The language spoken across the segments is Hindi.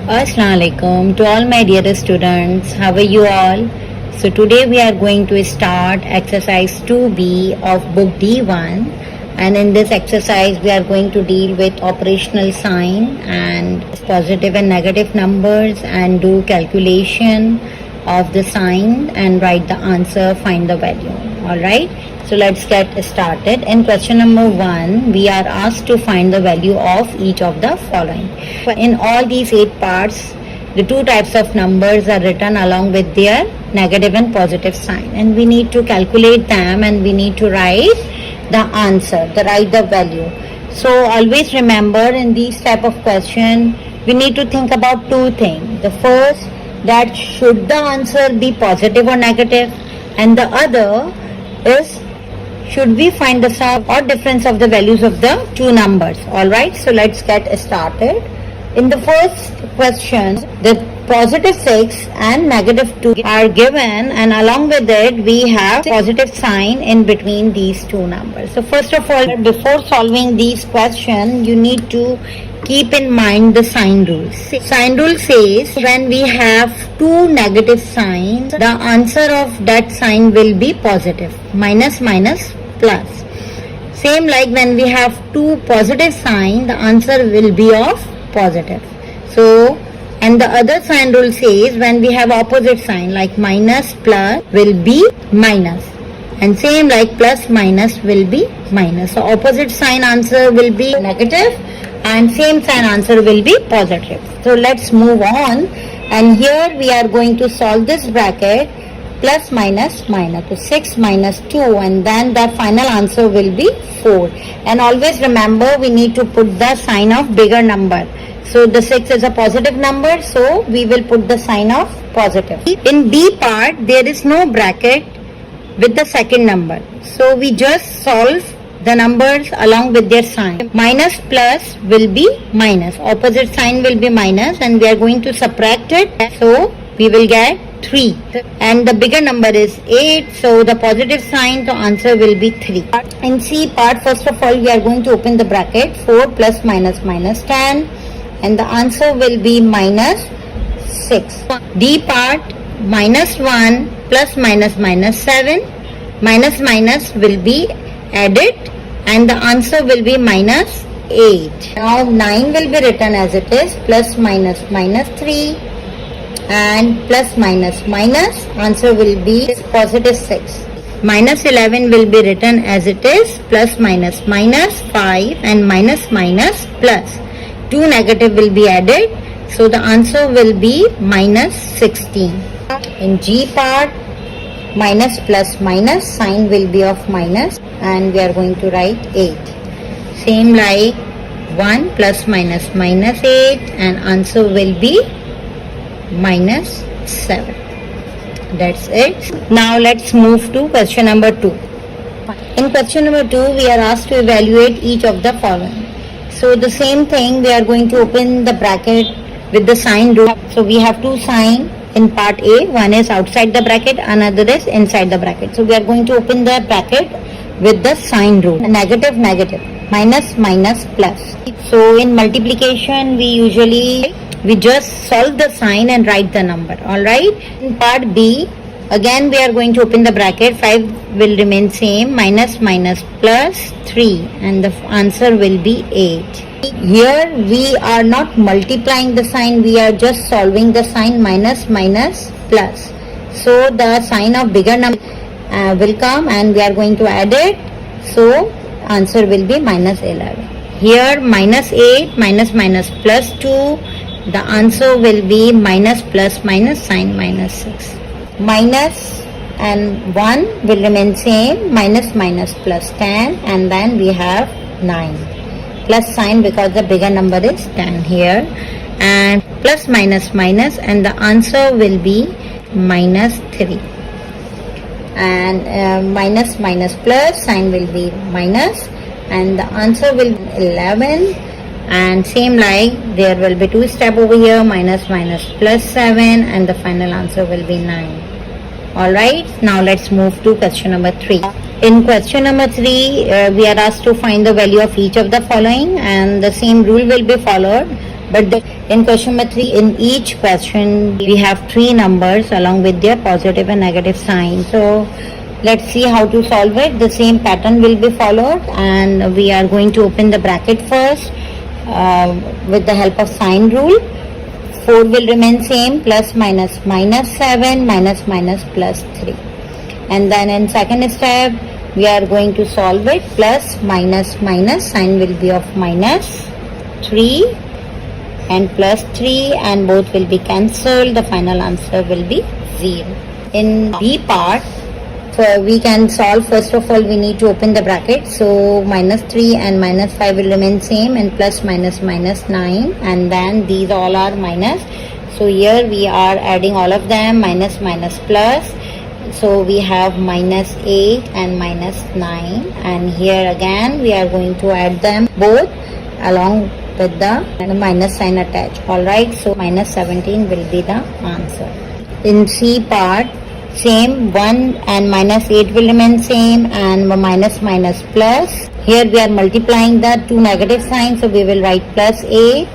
Assalamu alaikum to all my dear students. How are you all? So today we are going to start exercise 2B of book D1, and in this exercise we are going to deal with operational sign and positive and negative numbers and do calculation of the sign and write the answer, find the value. Alright, so let's get started. In question number 1, we are asked to find the value of each of the following. In all these 8 parts, the 2 types of numbers are written along with their negative and positive sign, and we need to calculate them and we need to write the answer, write the value. So always remember, in these type of question, we need to think about 2 things. The first, that should the answer be positive or negative, and the other is should we find the sum or difference of the values of the 2 numbers. Alright, so let's get started. In the first question, the positive 6 and negative 2 are given, and along with it we have positive sign in between these 2 numbers. So first of all, before solving these questions, you need to keep in mind the sign rule. Sign rule says when we have 2 negative signs, the answer of that sign will be positive. Minus minus plus. Same like when we have 2 positive signs, the answer will be of positive. So, and the other sign rule says when we have opposite sign like minus plus will be minus, and same like plus minus will be minus. So opposite sign answer will be negative and same sign answer will be positive. So let's move on, and here we are going to solve this bracket plus minus minus. So 6 minus 2, and then the final answer will be 4. And always remember, we need to put the sign of bigger number. So the 6 is a positive number, so we will put the sign of positive. In B part, there is no bracket with the second number, so we just solve the numbers along with their sign. Minus plus will be minus, opposite sign will be minus, and we are going to subtract it, so we will get 3, and the bigger number is 8, so the positive sign, the answer will be 3. In C part, first of all we are going to open the bracket. 4 plus minus minus 10, and the answer will be minus 6. D part, minus 1 plus minus minus 7, minus minus will be added, and the answer will be minus 8. Now 9 will be written as it is, plus minus minus 3, and plus minus minus, answer will be positive 6. Minus 11 will be written as it is, plus minus minus 5, and minus minus plus. 2 negative will be added, so the answer will be minus 16. In G part, minus plus minus, sign will be of minus, and we are going to write 8. Same like 1 plus minus minus 8, and answer will be minus 7. That's it. Now let's move to question number 2. In question number 2, we are asked to evaluate each of the following. So the same thing, we are going to open the bracket with the sign rule. So we have 2 signs in part A. One is outside the bracket, another is inside the bracket. So we are going to open the bracket with the sign rule. Negative negative, minus minus plus. So in multiplication, we just solve the sign and write the number. Alright. In part B, again we are going to open the bracket. 5 will remain same, minus minus plus 3, and the answer will be 8. Here we are not multiplying the sign, we are just solving the sign minus minus plus. So the sign of bigger number will come, and we are going to add it. So answer will be minus 11. Here minus 8 minus minus plus 2, the answer will be minus plus minus, sign minus 6. Minus and 1 will remain same, minus minus plus 10, and then we have 9. Plus sign because the bigger number is 10 here, and plus minus minus, and the answer will be minus 3. And minus minus plus, sign will be minus, and the answer will be 11. And same like there will be 2 steps over here, minus minus plus 7, and the final answer will be 9. Alright, now let's move to question number 3. In question number 3, we are asked to find the value of each of the following, and the same rule will be followed, but In question number 3, in each question we have 3 numbers along with their positive and negative sign. So let's see how to solve it. The same pattern will be followed, and we are going to open the bracket first with the help of sign rule. 4 will remain same, plus minus minus 7, minus minus plus 3. And then in second step we are going to solve it. Plus minus minus, sign will be of minus 3 and plus 3, and both will be cancelled. The final answer will be 0. In B part, so we can solve. First of all, we need to open the bracket. So minus 3 and minus 5 will remain same, and plus minus minus 9, and then these all are minus. So here we are adding all of them, minus minus plus. So we have minus 8 and minus 9, and here again we are going to add them both along with the minus sign attached. Alright, so minus 17 will be the answer. In C part, same, 1 and minus 8 will remain same, and minus minus plus. Here we are multiplying the two negative signs, so we will write plus 8,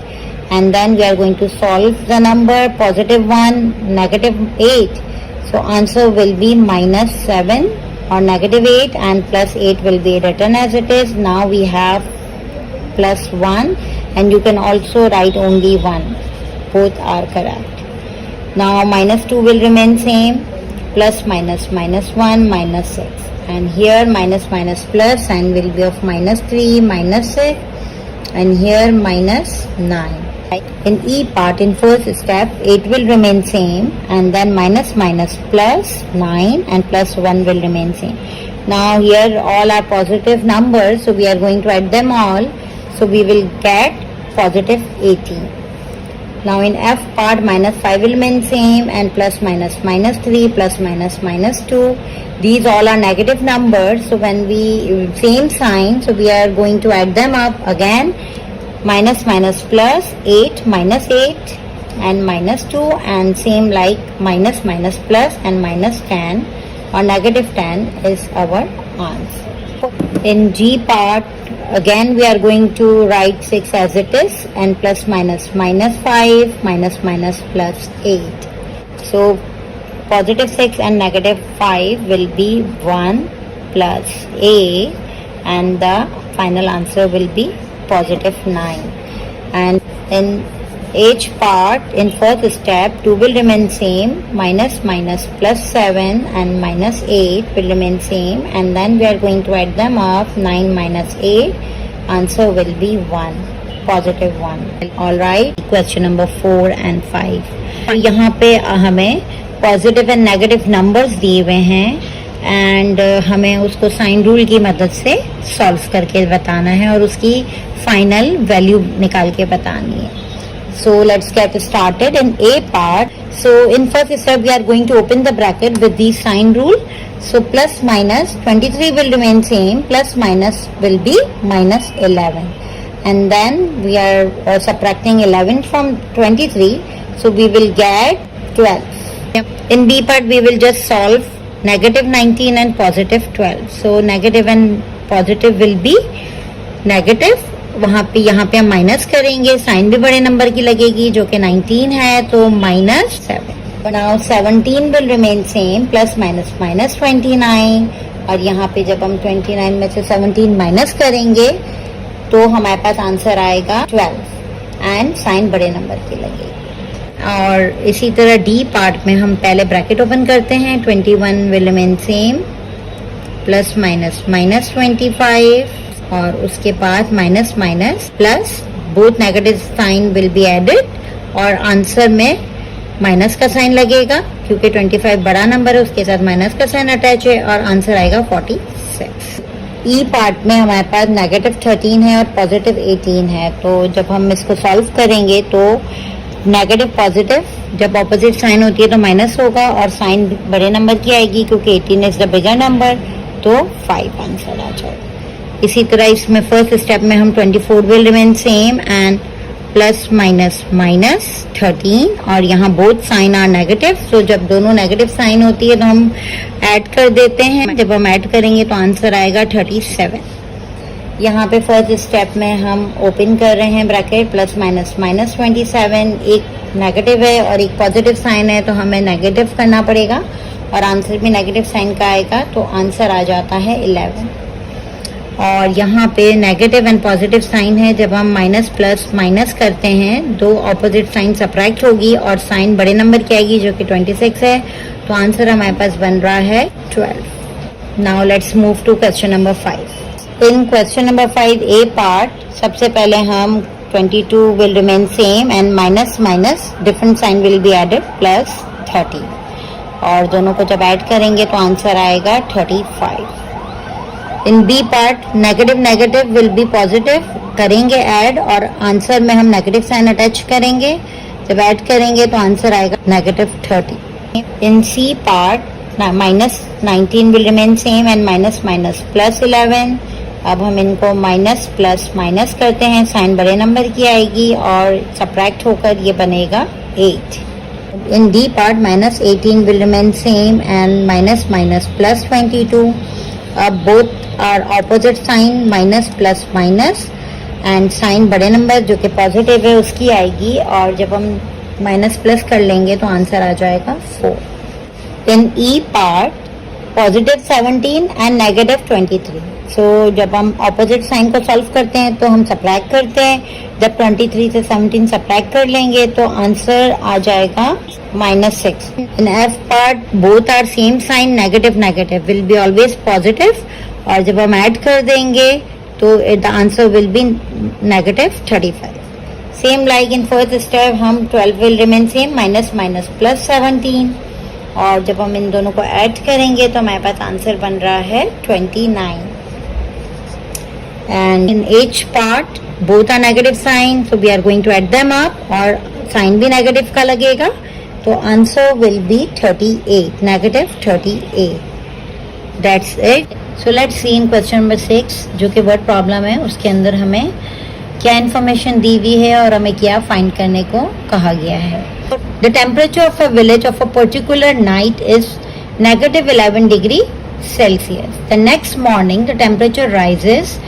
and then we are going to solve the number positive 1, negative 8. So answer will be minus 7 or negative 8, and plus 8 will be written as it is. Now we have plus 1, and you can also write only 1. Both are correct. Now minus 2 will remain same, plus minus minus 1, minus 6. And here minus minus plus, sign will be of minus 3, minus 6, and here minus 9. In E part, in first step, 8 will remain same, and then minus minus plus 9 and plus 1 will remain same. Now here all are positive numbers, so we are going to add them all. So we will get positive 18. Now in F part, minus 5 will remain same, and plus minus minus 3, plus minus minus 2. These all are negative numbers, so when we same sign, so we are going to add them up again. Minus minus plus 8, minus 8 and minus 2, and same like minus minus plus and minus 10 or negative 10 is our answer. In G part, again we are going to write 6 as it is, and plus minus minus 5, minus minus plus 8. So positive 6 and negative 5 will be 1 plus A, and the final answer will be positive 9. And in H part, in first step, 2 will remain same, minus minus plus 7 and minus 8 will remain same, and then we are going to add them up. 9 minus 8, answer will be 1, positive 1. Alright, question number 4 and 5. यहाँ पे हमें पॉजिटिव एंड नेगेटिव नंबर्स दिए हुए हैं, एंड हमें उसको साइन रूल की मदद से सॉल्व करके बताना है और उसकी फाइनल वैल्यू निकाल के बतानी है. So let's get started. In A part, so in first step we are going to open the bracket with the sign rule. So plus minus 23 will remain same, plus minus will be minus 11, and then we are subtracting 11 from 23, so we will get 12. In B part we will just solve negative 19 and positive 12. So negative and positive will be negative. वहाँ पे यहाँ पे हम माइनस करेंगे, साइन भी बड़े नंबर की लगेगी जो कि 19 है, तो minus 7. Now 17 will remain same, plus minus minus 29, और यहाँ पे जब हम 29 में से 17 माइनस करेंगे तो हमारे पास आंसर आएगा 12, एंड साइन बड़े नंबर की लगेगी. और इसी तरह डी पार्ट में हम पहले ब्रैकेट ओपन करते हैं. 21 will remain same, plus minus minus 25, और उसके बाद minus minus plus, both negative sign will be added, और आंसर में माइनस का साइन लगेगा क्योंकि 25 बड़ा नंबर है, उसके साथ माइनस का साइन अटैच है, और आंसर आएगा 46. ई पार्ट में हमारे पास नेगेटिव 13 है और पॉजिटिव 18 है. तो जब हम इसको सॉल्व करेंगे तो नेगेटिव पॉजिटिव जब ऑपोजिट साइन होती है तो माइनस होगा, और साइन बड़े नंबर की आएगी क्योंकि 18 इज द बिगर नंबर, तो 5 आंसर आ जाएगा. इसी तरह इसमें फर्स्ट स्टेप में हम 24 will remain same, and plus minus minus 13, और यहाँ बोथ साइन आर नेगेटिव. सो जब दोनों नेगेटिव साइन होती है तो हम ऐड कर देते हैं. जब हम ऐड करेंगे तो आंसर आएगा 37. यहाँ पे फर्स्ट स्टेप में हम ओपन कर रहे हैं ब्रैकेट, प्लस माइनस माइनस 27, एक नेगेटिव है और एक पॉजिटिव साइन है तो हमें नेगेटिव करना पड़ेगा और आंसर भी नेगेटिव साइन का आएगा, तो आंसर आ जाता है 11। और यहाँ पे नेगेटिव एंड पॉजिटिव साइन है, जब हम माइनस प्लस माइनस करते हैं दो ऑपोजिट साइन सबट्रैक्ट होगी और साइन बड़े नंबर की आएगी जो कि 26 है, तो आंसर हमारे पास बन रहा है 12। Now let's move to question number 5। In question number 5 a part, सबसे पहले हम 22 will remain same and minus minus different sign will be added plus 30, और दोनों को जब ऐड करेंगे तो आंसर आएगा 35। In B part negative negative will be positive, करेंगे ऐड और आंसर में हम नेगेटिव साइन अटैच करेंगे, जब ऐड करेंगे तो आंसर आएगा negative 30। In C part minus 19 will remain same and minus minus plus 11, अब हम इनको माइनस प्लस माइनस करते हैं, साइन बड़े नंबर की आएगी और सबट्रैक्ट होकर ये बनेगा 8। In D part minus 18 will remain same and minus minus plus 22, अब both are opposite sign, minus plus minus and sign बड़े नंबर जो कि पॉजिटिव है उसकी आएगी, और जब हम माइनस प्लस कर लेंगे तो आंसर आ जाएगा 4। इन ई पार्ट पॉजिटिव 17 एंड नेगेटिव 23, सो जब हम ऑपोजिट साइन को सॉल्व करते हैं तो हम सबट्रैक्ट करते हैं, जब 23 से 17 सबट्रैक्ट कर लेंगे तो आंसर आ जाएगा -6। In F part both are same sign, negative negative will be always positive, और जब हम ऐड कर देंगे तो the answer will be negative 35। Same like in first step हम 12 will remain same minus minus plus 17, और जब हम इन दोनों को ऐड करेंगे तो हमारे पास आंसर बन रहा है 29। And in H part both are negative sign, so we are going to add them up, और साइन भी नेगेटिव का लगेगा, तो answer will be 38, negative 38। That's it. So let's see in question number 6, जो कि वर्ड प्रॉब्लम है, उसके अंदर हमें क्या इन्फॉर्मेशन दी हुई है और हमें क्या फाइंड करने को कहा गया है। The temperature of a village of a particular night is -11 degree Celsius. The next morning the temperature rises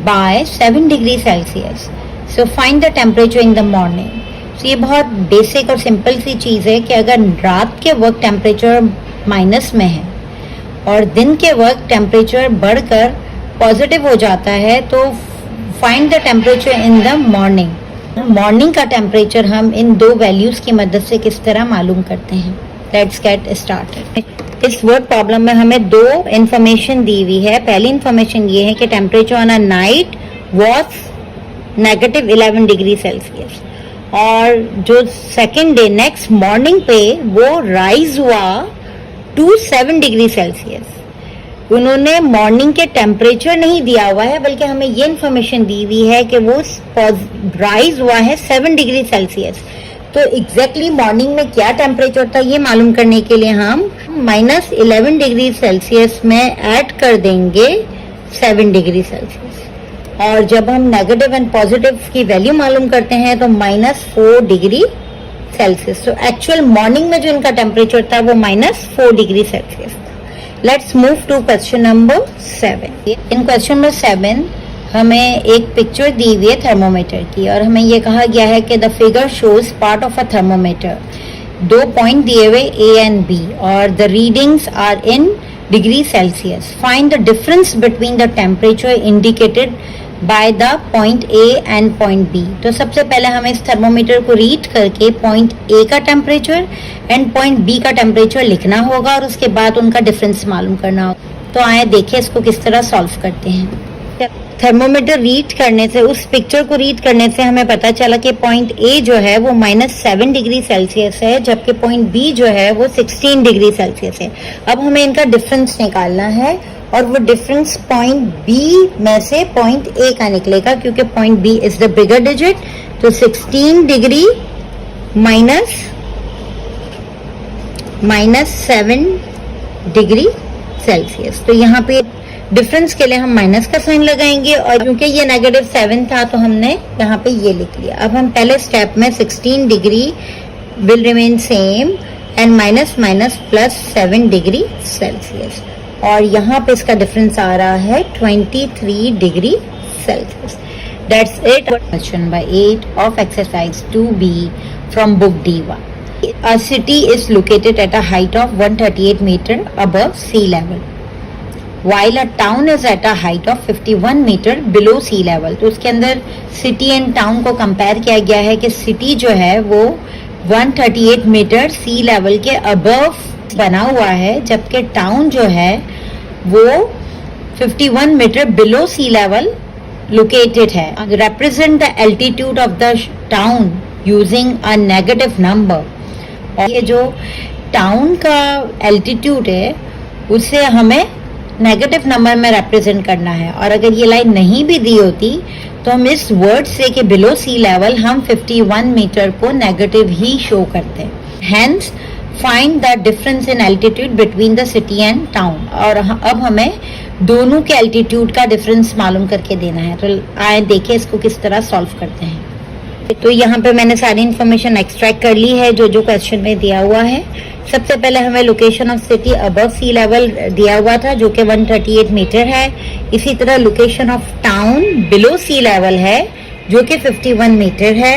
by 7 degree Celsius. So find the temperature in the morning. So ये बहुत बेसिक और सिंपल सी चीज़ है कि अगर रात के वक्त टेम्परेचर माइनस में है और दिन के वक्त टेम्परेचर बढ़कर पॉजिटिव हो जाता है, तो find the temperature in the morning. Morning का टेम्परेचर हम इन दो वैल्यूज की मदद से किस तरह मालूम करते हैं। Let's get started. इस वर्ड प्रॉब्लम में हमें दो इंफॉर्मेशन दी हुई है। पहली इंफॉर्मेशन ये है कि temperature on a night was -11 degree Celsius, और जो सेकेंड डे नेक्स्ट मॉर्निंग पे वो राइज हुआ टू 7 डिग्री सेल्सियस। उन्होंने मॉर्निंग के टेम्परेचर नहीं दिया हुआ है, बल्कि हमें ये इन्फॉर्मेशन दी हुई है कि वो राइज हुआ है 7 डिग्री सेल्सियस। तो एग्जैक्टली मॉर्निंग में क्या टेम्परेचर था ये मालूम करने के लिए हम -11 डिग्री सेल्सियस में ऐड कर देंगे 7 डिग्री सेल्सियस, और जब हम नेगेटिव एंड पॉजिटिव की वैल्यू मालूम करते हैं तो -4 डिग्री सेल्सियस। तो एक्चुअल मॉर्निंग में जो इनका टेम्परेचर था वो -4 डिग्री सेल्सियस था। Let's move to question number 7। In question number 7 हमें एक पिक्चर दी हुई है थर्मोमीटर की, और हमें ये कहा गया है कि the figure shows part of a thermometer. 2 point दिए हुए ए एंड बी, और the readings are in degree Celsius. Find the difference between the temperature indicated by the point A and point B. तो सबसे पहले हमें इस थर्मोमीटर को रीड करके पॉइंट ए का टेम्परेचर एंड पॉइंट बी का टेम्परेचर लिखना होगा, और उसके बाद उनका डिफरेंस मालूम करना होगा। तो आए देखें इसको किस तरह सॉल्व करते हैं। थर्मोमीटर रीड करने से, उस पिक्चर को रीड करने से हमें पता चला कि पॉइंट ए जो है वो -7 डिग्री सेल्सियस है, जबकि पॉइंट बी जो है वो 16 डिग्री सेल्सियस है। अब हमें इनका डिफरेंस निकालना है, और वो डिफरेंस पॉइंट बी में से पॉइंट ए का निकलेगा, क्योंकि point B is the bigger digit. तो 16 डिग्री -7 डिग्री सेल्सियस। तो यहाँ पे डिफरेंस के लिए हम माइनस का साइन लगाएंगे, और क्योंकि ये -7 था तो हमने यहाँ पे ये लिख लिया। अब हम पहले स्टेप में 16 degree will remain same and minus plus 7 degree Celsius, और यहाँ पे इसका डिफरेंस आ रहा है 23 degree Celsius. That's it. Question by 8 of exercise 2B from book D1. A city is located at a height of 138 meter above sea level, while a town is at a height of 51 meter below sea level. तो उसके अंदर city and town को compare किया गया है कि city जो है वो 138 मीटर सी लेवल के अबव बना हुआ है, जबकि टाउन जो है वो 51 metre below sea level located है. Represent the altitude of the town using a negative number. और ये जो टाउन का एल्टीट्यूड है उसे हमें नेगेटिव नंबर में रिप्रेजेंट करना है. और अगर ये लाइन नहीं भी दी होती तो हम इस वर्ड से कि बिलो सी लेवल हम 51 मीटर को नेगेटिव ही शो करते हैं. Hence find the difference in altitude between the city and town. और अब हमें दोनों के एल्टीट्यूड का डिफरेंस मालूम करके देना है. तो आए देखें इसको किस तरह सॉल्व करते हैं. तो यहाँ पे मैंने सारी इन्फॉर्मेशन एक्सट्रैक्ट कर ली है जो जो क्वेश्चन में दिया हुआ है. सबसे पहले हमें location of city above sea level दिया हुआ था जो कि 138 मीटर है. इसी तरह location of town below sea level है जो कि 51 मीटर है.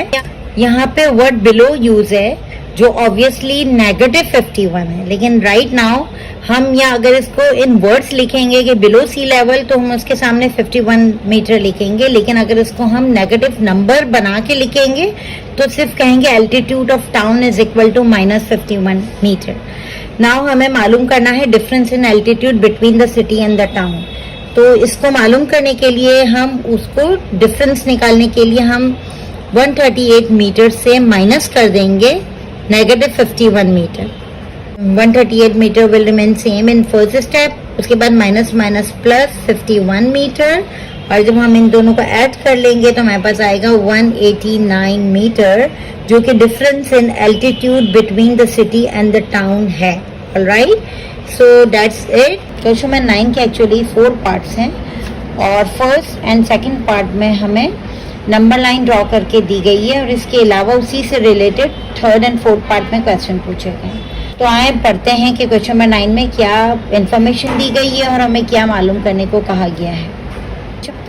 यहाँ पे वर्ड बिलो यूज है जो ऑब्वियसली नेगेटिव 51 है, लेकिन राइट नाउ हम यहाँ अगर इसको इन वर्ड्स लिखेंगे कि बिलो सी लेवल तो हम उसके सामने 51 मीटर लिखेंगे, लेकिन अगर इसको हम नेगेटिव नंबर बना के लिखेंगे तो सिर्फ कहेंगे altitude of town is equal to -51 metre. Now हमें मालूम करना है difference in altitude between the city and the town. तो इसको मालूम करने के लिए हम उसको डिफरेंस निकालने के लिए हम 138 मीटर से माइनस कर देंगे negative 51 metre. 138 metre will remain same in first step. उसके बाद माइनस माइनस प्लस 51 मीटर, और जब हम इन दोनों को ऐड कर लेंगे तो हमारे पास आएगा 189 मीटर जो कि difference in altitude between the city and the town है. Alright, so that's it. Question number 9 के एक्चुअली 4 पार्ट्स हैं और फर्स्ट एंड सेकंड पार्ट में हमें नंबर लाइन ड्रॉ करके दी गई है और इसके अलावा उसी से related third and fourth part में क्वेश्चन पूछे गए. तो आए पढ़ते हैं कि क्वेश्चन नंबर 9 में क्या इंफॉर्मेशन दी गई है और हमें क्या मालूम करने को कहा गया है.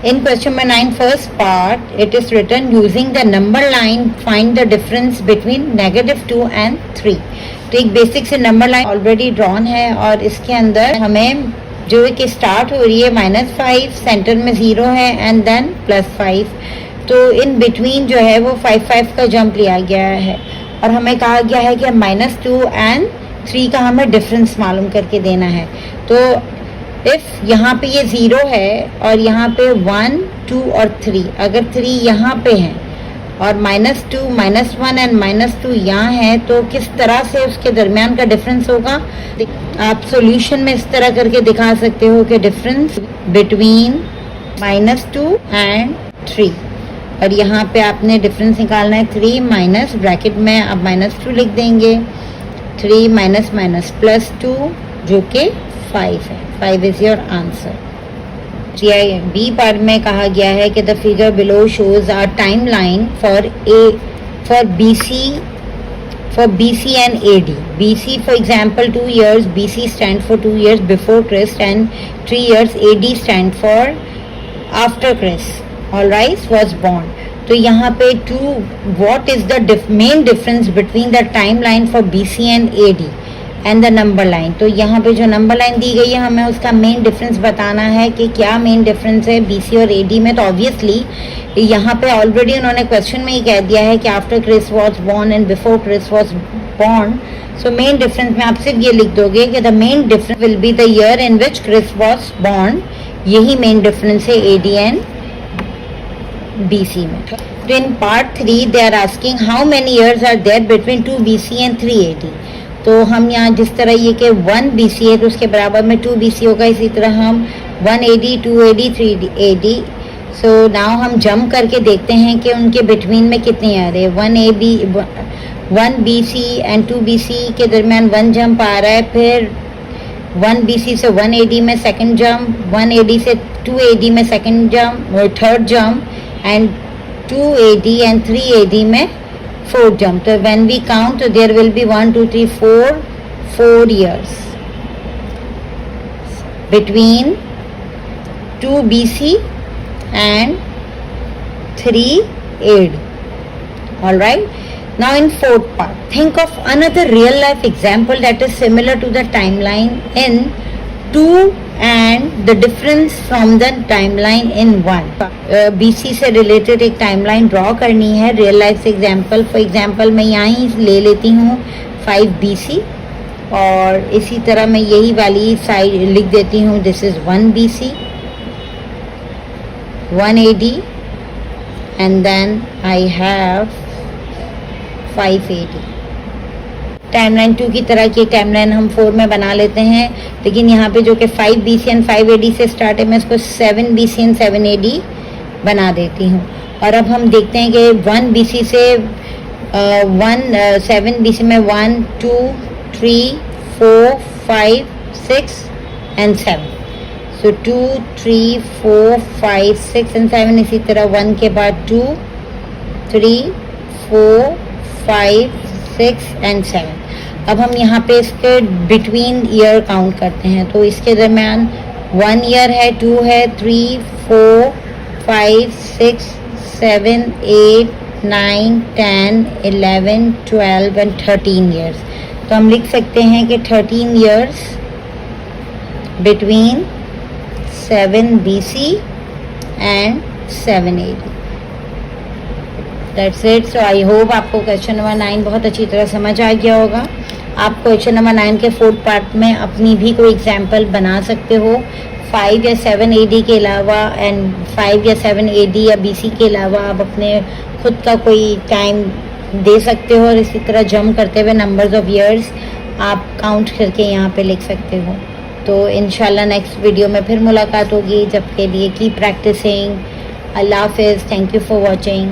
In question number 9 first part it is written using the number line find the difference between -2 and 3. तो एक बेसिक से नंबर लाइन ऑलरेडी ड्रॉन है और इसके अंदर हमें जो है कि स्टार्ट हो रही है -5, सेंटर में 0 है एंड देन +5. तो इन बिटवीन जो है वो 5 का जंप लिया गया है और हमें कहा गया है कि -2 एंड 3 का हमें डिफरेंस मालूम करके देना है. तो इफ यहाँ पे ये 0 है और यहाँ पे 1, 2 और 3, अगर 3 यहाँ पे है और -2, -1 एंड -2 यहाँ है तो किस तरह से उसके दरमियान का डिफरेंस होगा. आप सॉल्यूशन में इस तरह करके दिखा सकते हो कि डिफरेंस बिटवीन -2 एंड 3, और यहाँ पे आपने डिफरेंस निकालना है 3 माइनस ब्रैकेट में आप -2 लिख देंगे, 3 माइनस माइनस +2 जो कि 5 है. 5 is your answer. B part में कहा गया है कि the figure below shows our time line for BC and AD. BC for example 2 years, BC stand for 2 years before Christ and 3 years AD stand for after Christ. Alright, was born. तो यहाँ पे what is the main difference between the timeline for BC and AD and the number line. तो यहाँ पे जो नंबर लाइन दी गई है हमें उसका मेन डिफरेंस बताना है कि क्या मेन डिफरेंस है BC और AD में. तो ऑब्वियसली यहाँ पे ऑलरेडी उन्होंने क्वेश्चन में ही कह दिया है कि after Chris was born and before Chris was born. So main difference में आप सिर्फ ये लिख दोगे कि the main difference will be the year in which Chris was born. यही मेन डिफरेंस है AD एंड BC में. तो in part 3 they are asking how many years are there between 2 BC and 3 AD. तो हम यहाँ जिस तरह ये कि 1 BC है तो उसके बराबर में 2 BC होगा, इसी तरह हम 1 AD, 2 AD, 3 AD. So now हम जंप करके देखते हैं कि उनके बिटवीन में कितनी ईयर है. 1 BC एंड 2 BC के दरमियान 1 जंप आ रहा है, फिर 1 BC से 1 AD में सेकंड जंप, 1 AD से 2 AD में सेकंड जंप और third jump, and 2 AD and 3 AD में फोर्थ जंप. तो व्हेन वी काउंट तो there will be 1 2 3 4 years between 2 BC and 3 AD. All right. Now in fourth part, think of another real life example that is similar to the timeline in 2 and the difference from the timeline in 1. BC से रिलेटेड एक टाइमलाइन ड्रॉ करनी है real life example. For example मैं यहाँ ही ले लेती हूँ 5 BC और इसी तरह मैं यही वाली साइड लिख देती हूँ. This is 1 BC, 1 AD and then I have 5 AD. Timeline 2 की तरह की टाइमलाइन हम 4 में बना लेते हैं, लेकिन यहाँ पे जो कि 5 BC एंड 5 AD से स्टार्ट है, मैं इसको 7 BC एंड 7 AD बना देती हूँ. और अब हम देखते हैं कि 1 BC से 7 BC में 1 2 3 4 5 6 एंड 7. So 2 3 4 5 6 and 7. इसी तरह 1 के बाद 2 3 4 5 6 एंड 7. अब हम यहाँ पे इसके बिटवीन ईयर काउंट करते हैं. तो इसके दरमियान 1 ईयर है, 2 है, 3 4 5 6 7 8 9 10 11 12 एंड 13 ईयर्स. तो हम लिख सकते हैं कि 13 years between 7 BC and 7 AD. That's it. So I hope आपको क्वेश्चन नंबर 9 बहुत अच्छी तरह समझ आ गया होगा. आप क्वेश्चन नंबर 9 के फोर्थ पार्ट में अपनी भी कोई एग्जाम्पल बना सकते हो 5 या 7 AD के अलावा, एंड 5 या 7 AD या BC के अलावा आप अपने खुद का कोई टाइम दे सकते हो और इसी तरह जम करते हुए नंबर्स ऑफ ईयर्स आप काउंट करके यहाँ पे लिख सकते हो. तो इंशाल्लाह नेक्स्ट वीडियो में फिर मुलाकात होगी. जब के लिए कीप प्रैक्टिसिंग. अल्लाह हाफिज़. Thank you for watching.